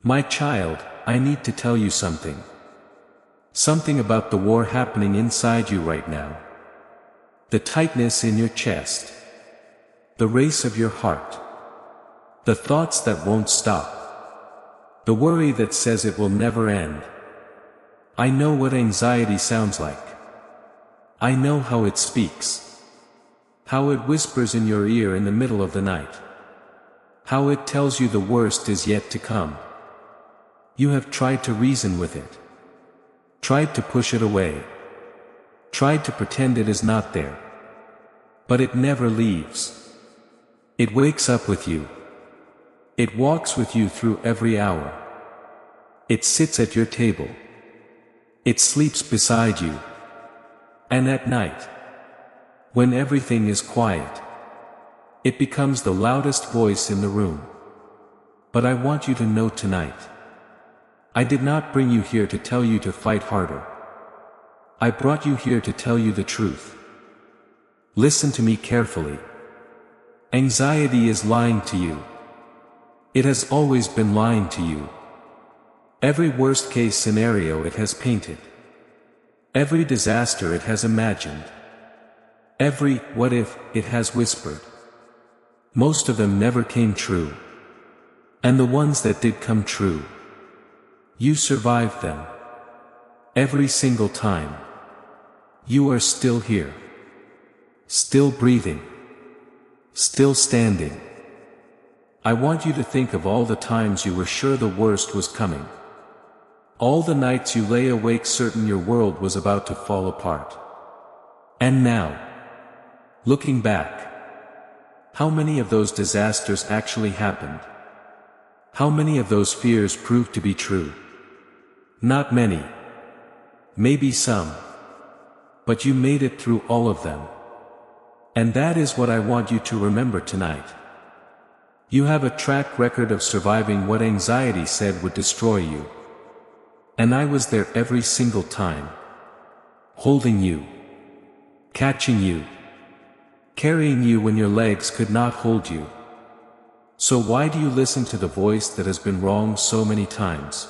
My child, I need to tell you something. Something about the war happening inside you right now. The tightness in your chest. The race of your heart. The thoughts that won't stop. The worry that says it will never end. I know what anxiety sounds like. I know how it speaks. How it whispers in your ear in the middle of the night. How it tells you the worst is yet to come. You have tried to reason with it. Tried to push it away. Tried to pretend it is not there. But it never leaves. It wakes up with you. It walks with you through every hour. It sits at your table. It sleeps beside you. And at night, when everything is quiet, it becomes the loudest voice in the room. But I want you to know tonight, I did not bring you here to tell you to fight harder. I brought you here to tell you the truth. Listen to me carefully. Anxiety is lying to you. It has always been lying to you. Every worst-case scenario it has painted. Every disaster it has imagined. Every what if it has whispered. Most of them never came true. And the ones that did come true, you survived them. Every single time. You are still here. Still breathing. Still standing. I want you to think of all the times you were sure the worst was coming. All the nights you lay awake certain your world was about to fall apart. And now, looking back, how many of those disasters actually happened? How many of those fears proved to be true? Not many. Maybe some. But you made it through all of them. And that is what I want you to remember tonight. You have a track record of surviving what anxiety said would destroy you. And I was there every single time. Holding you. Catching you. Carrying you when your legs could not hold you. So why do you listen to the voice that has been wrong so many times?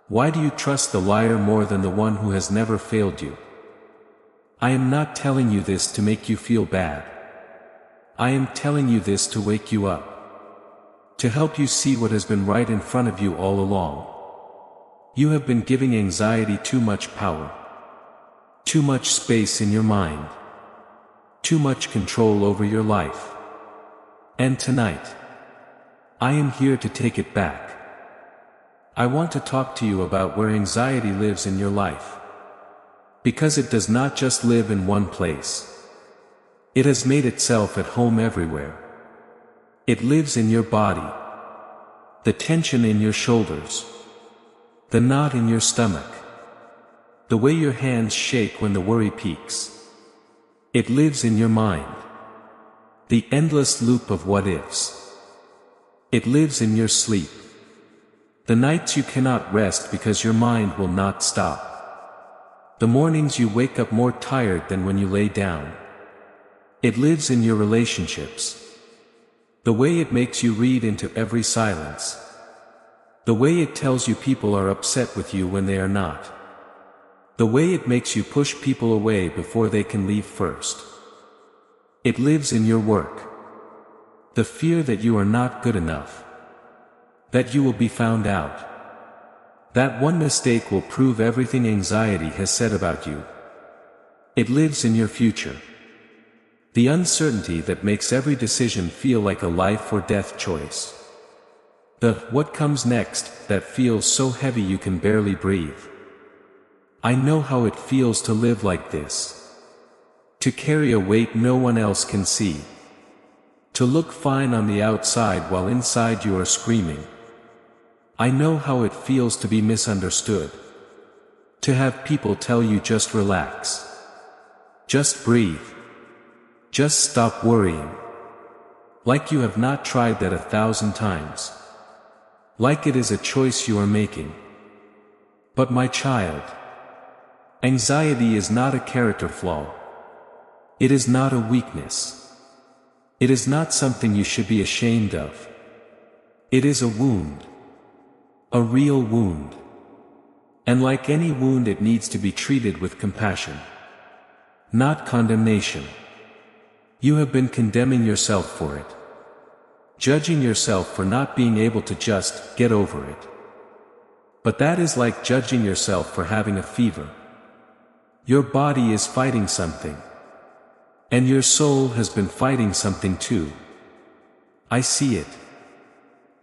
Why do you trust the liar more than the one who has never failed you? I am not telling you this to make you feel bad. I am telling you this to wake you up. To help you see what has been right in front of you all along. You have been giving anxiety too much power. Too much space in your mind. Too much control over your life. And tonight, I am here to take it back. I want to talk to you about where anxiety lives in your life. Because it does not just live in one place. It has made itself at home everywhere. It lives in your body. The tension in your shoulders. The knot in your stomach. The way your hands shake when the worry peaks. It lives in your mind. The endless loop of what-ifs. It lives in your sleep. The nights you cannot rest because your mind will not stop. The mornings you wake up more tired than when you lay down. It lives in your relationships. The way it makes you read into every silence. The way it tells you people are upset with you when they are not. The way it makes you push people away before they can leave first. It lives in your work. The fear that you are not good enough. That you will be found out. That one mistake will prove everything anxiety has said about you. It lives in your future. The uncertainty that makes every decision feel like a life or death choice. The what comes next that feels so heavy you can barely breathe. I know how it feels to live like this. To carry a weight no one else can see. To look fine on the outside while inside you are screaming. I know how it feels to be misunderstood. To have people tell you just relax. Just breathe. Just stop worrying. Like you have not tried that 1,000 times. Like it is a choice you are making. But my child, anxiety is not a character flaw. It is not a weakness. It is not something you should be ashamed of. It is a wound. A real wound. And like any wound, it needs to be treated with compassion, not condemnation. You have been condemning yourself for it, judging yourself for not being able to just get over it. But that is like judging yourself for having a fever. Your body is fighting something, and your soul has been fighting something too. I see it.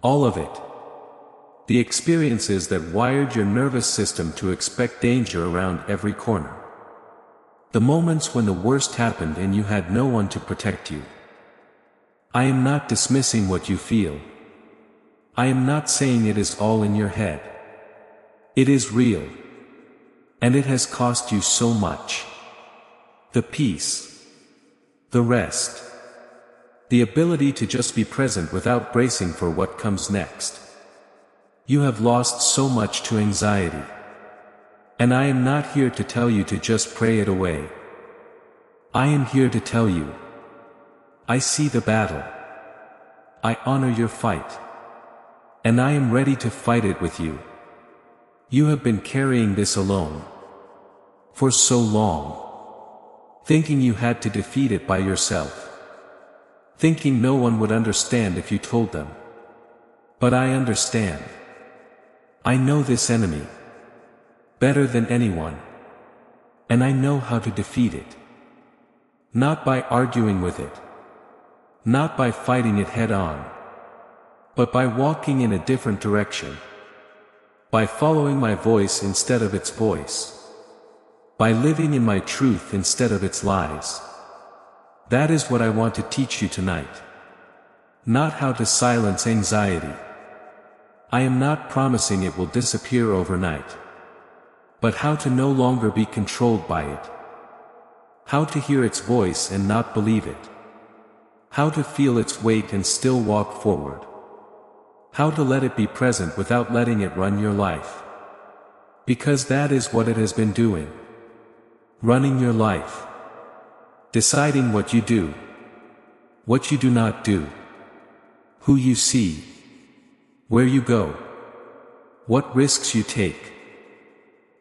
All of it. The experiences that wired your nervous system to expect danger around every corner. The moments when the worst happened and you had no one to protect you. I am not dismissing what you feel. I am not saying it is all in your head. It is real. And it has cost you so much. The peace. The rest. The ability to just be present without bracing for what comes next. You have lost so much to anxiety. And I am not here to tell you to just pray it away. I am here to tell you. I see the battle. I honor your fight. And I am ready to fight it with you. You have been carrying this alone. For so long. Thinking you had to defeat it by yourself. Thinking no one would understand if you told them. But I understand. I know this enemy better than anyone. And I know how to defeat it. Not by arguing with it. Not by fighting it head on. But by walking in a different direction. By following my voice instead of its voice. By living in my truth instead of its lies. That is what I want to teach you tonight. Not how to silence anxiety. I am not promising it will disappear overnight. But how to no longer be controlled by it. How to hear its voice and not believe it. How to feel its weight and still walk forward. How to let it be present without letting it run your life. Because that is what it has been doing. Running your life. Deciding what you do. What you do not do. Who you see. Where you go. What risks you take.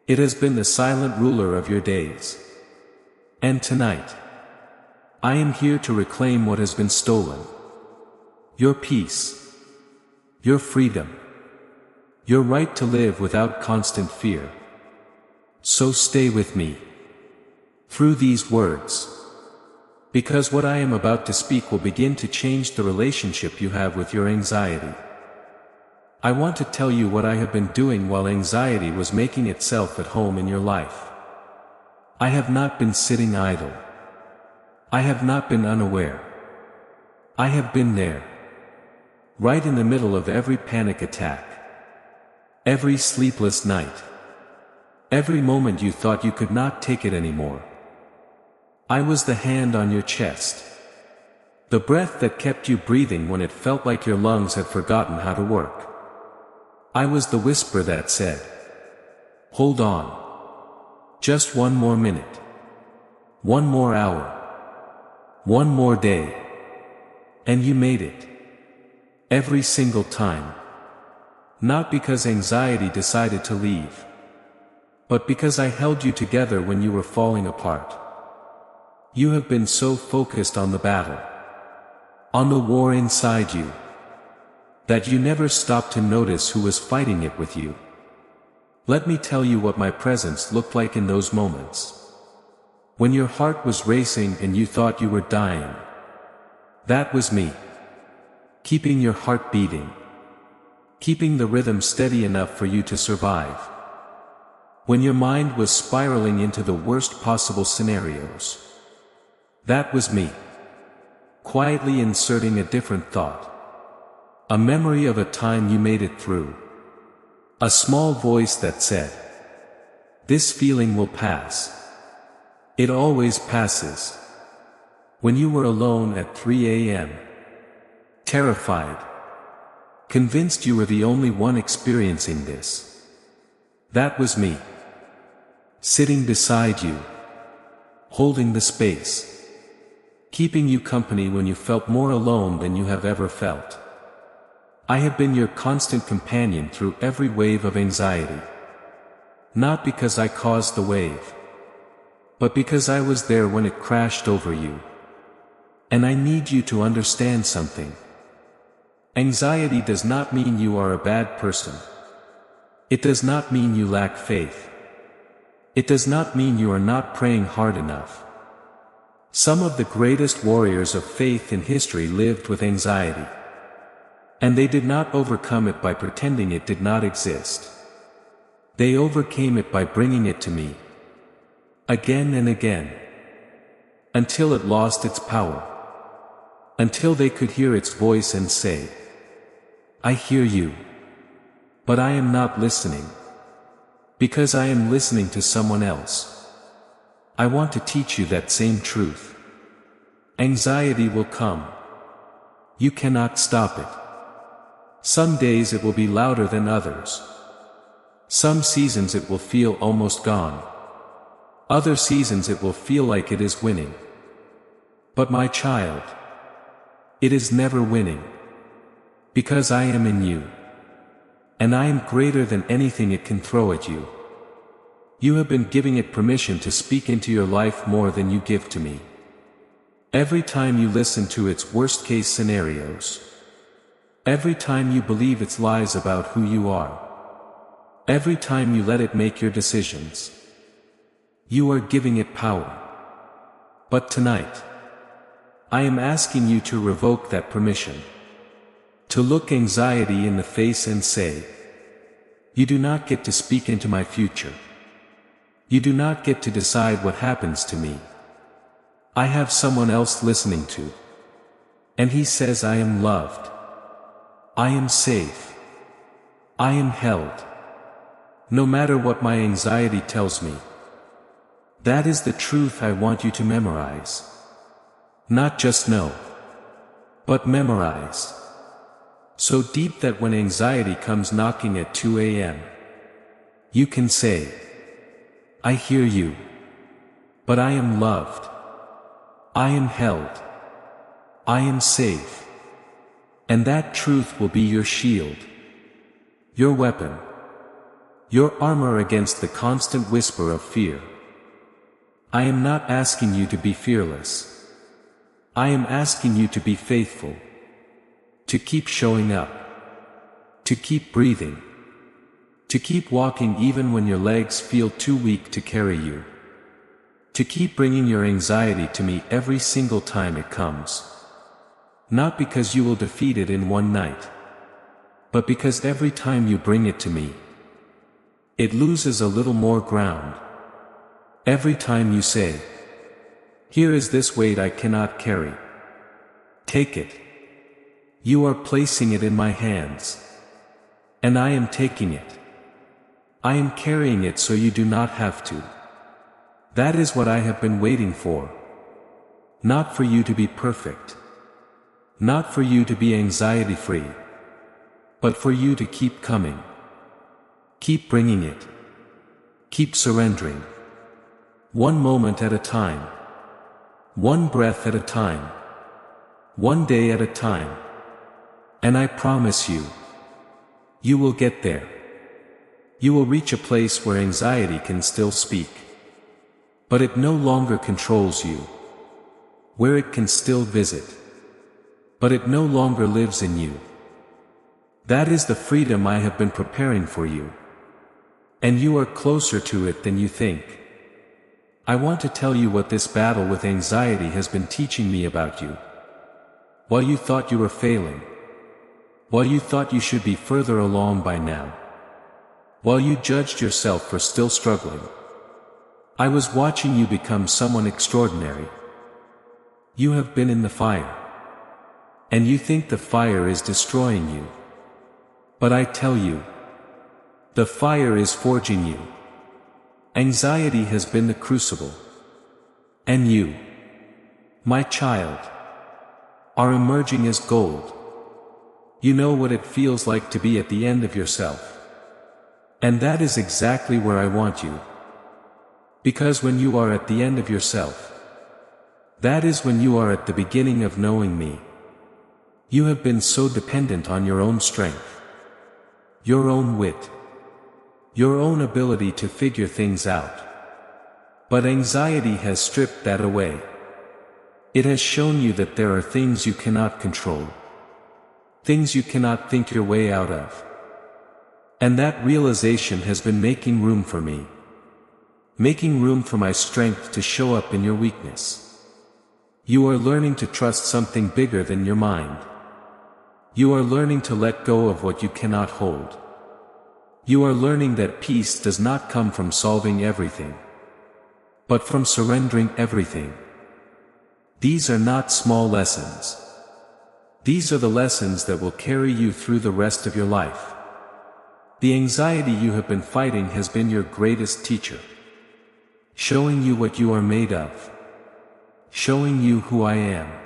It has been the silent ruler of your days. And tonight, I am here to reclaim what has been stolen. Your peace. Your freedom. Your right to live without constant fear. So stay with me. Through these words. Because what I am about to speak will begin to change the relationship you have with your anxiety. I want to tell you what I have been doing while anxiety was making itself at home in your life. I have not been sitting idle. I have not been unaware. I have been there. Right in the middle of every panic attack. Every sleepless night. Every moment you thought you could not take it anymore. I was the hand on your chest. The breath that kept you breathing when it felt like your lungs had forgotten how to work. I was the whisper that said, "Hold on. Just one more minute. One more hour. One more day." And you made it. Every single time. Not because anxiety decided to leave. But because I held you together when you were falling apart. You have been so focused on the battle. On the war inside you. That you never stopped to notice who was fighting it with you. Let me tell you what my presence looked like in those moments. When your heart was racing and you thought you were dying. That was me. Keeping your heart beating. Keeping the rhythm steady enough for you to survive. When your mind was spiraling into the worst possible scenarios. That was me. Quietly inserting a different thought. A memory of a time you made it through. A small voice that said, "This feeling will pass. It always passes." When you were alone at 3 a.m. Terrified. Convinced you were the only one experiencing this. That was me. Sitting beside you. Holding the space. Keeping you company when you felt more alone than you have ever felt. I have been your constant companion through every wave of anxiety. Not because I caused the wave, but because I was there when it crashed over you. And I need you to understand something. Anxiety does not mean you are a bad person. It does not mean you lack faith. It does not mean you are not praying hard enough. Some of the greatest warriors of faith in history lived with anxiety. And they did not overcome it by pretending it did not exist. They overcame it by bringing it to me. Again and again. Until it lost its power. Until they could hear its voice and say, I hear you. But I am not listening. Because I am listening to someone else. I want to teach you that same truth. Anxiety will come. You cannot stop it. Some days it will be louder than others. Some seasons it will feel almost gone. Other seasons it will feel like it is winning. But my child, it is never winning. Because I am in you. And I am greater than anything it can throw at you. You have been giving it permission to speak into your life more than you give to me. Every time you listen to its worst-case scenarios. Every time you believe its lies about who you are. Every time you let it make your decisions. You are giving it power. But tonight, I am asking you to revoke that permission. To look anxiety in the face and say, you do not get to speak into my future. You do not get to decide what happens to me. I have someone else listening to. And he says I am loved. I am safe. I am held. No matter what my anxiety tells me. That is the truth I want you to memorize. Not just know, but memorize. So deep that when anxiety comes knocking at 2 a.m., you can say, I hear you. But I am loved. I am held. I am safe. And that truth will be your shield. Your weapon. Your armor against the constant whisper of fear. I am not asking you to be fearless. I am asking you to be faithful. To keep showing up. To keep breathing. To keep walking even when your legs feel too weak to carry you. To keep bringing your anxiety to me every single time it comes. Not because you will defeat it in one night. But because every time you bring it to me, it loses a little more ground. Every time you say, here is this weight I cannot carry. Take it. You are placing it in my hands. And I am taking it. I am carrying it so you do not have to. That is what I have been waiting for. Not for you to be perfect. Not for you to be anxiety-free. But for you to keep coming. Keep bringing it. Keep surrendering. One moment at a time. One breath at a time. One day at a time. And I promise you, you will get there. You will reach a place where anxiety can still speak. But it no longer controls you. Where it can still visit. But it no longer lives in you. That is the freedom I have been preparing for you. And you are closer to it than you think. I want to tell you what this battle with anxiety has been teaching me about you. While you thought you were failing. While you thought you should be further along by now. While you judged yourself for still struggling. I was watching you become someone extraordinary. You have been in the fire. And you think the fire is destroying you. But I tell you, the fire is forging you. Anxiety has been the crucible. And you, my child, are emerging as gold. You know what it feels like to be at the end of yourself. And that is exactly where I want you. Because when you are at the end of yourself, that is when you are at the beginning of knowing me. You have been so dependent on your own strength, your own wit, your own ability to figure things out. But anxiety has stripped that away. It has shown you that there are things you cannot control, things you cannot think your way out of. And that realization has been making room for me, making room for my strength to show up in your weakness. You are learning to trust something bigger than your mind. You are learning to let go of what you cannot hold. You are learning that peace does not come from solving everything, but from surrendering everything. These are not small lessons. These are the lessons that will carry you through the rest of your life. The anxiety you have been fighting has been your greatest teacher, showing you what you are made of, showing you who I am,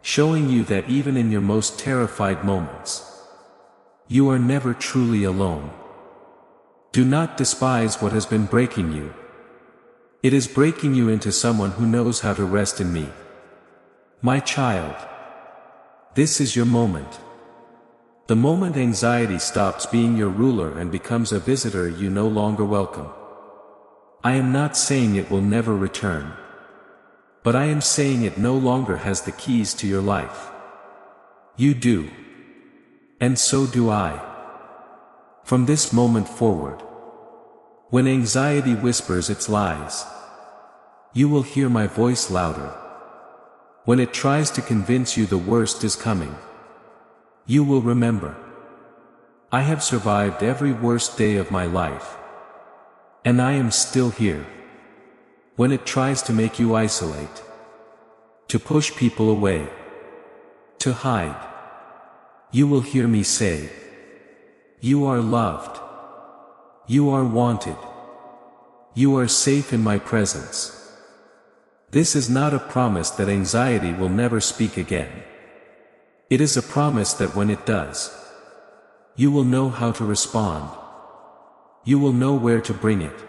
showing you that even in your most terrified moments, you are never truly alone. Do not despise what has been breaking you. It is breaking you into someone who knows how to rest in me. My child, this is your moment. The moment anxiety stops being your ruler and becomes a visitor you no longer welcome. I am not saying it will never return, but I am saying it no longer has the keys to your life. You do. And so do I. From this moment forward, when anxiety whispers its lies, you will hear my voice louder. When it tries to convince you the worst is coming, you will remember, I have survived every worst day of my life, and I am still here. When it tries to make you isolate, to push people away, to hide, you will hear me say, you are loved. You are wanted. You are safe in my presence. This is not a promise that anxiety will never speak again. It is a promise that when it does, you will know how to respond. You will know where to bring it.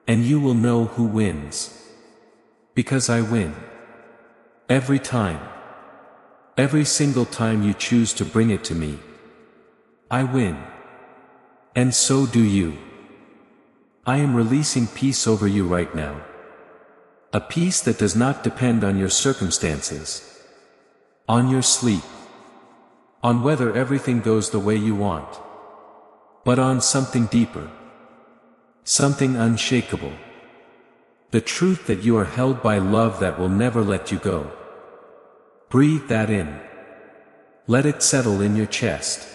And you will know who wins. Because I win. Every time. Every single time you choose to bring it to me, I win. And so do you. I am releasing peace over you right now. A peace that does not depend on your circumstances, on your sleep, on whether everything goes the way you want, but on something deeper, something unshakable. The truth that you are held by love that will never let you go. Breathe that in. Let it settle in your chest.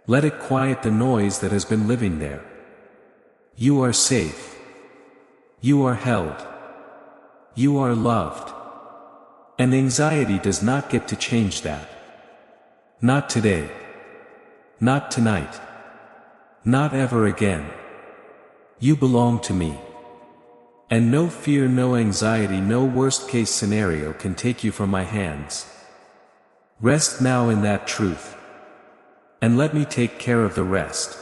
Let it quiet the noise that has been living there. You are safe. You are held. You are loved. And anxiety does not get to change that. Not today. Not tonight. Not ever again. You belong to me. And no fear, no anxiety, no worst-case scenario can take you from my hands. Rest now in that truth. And let me take care of the rest.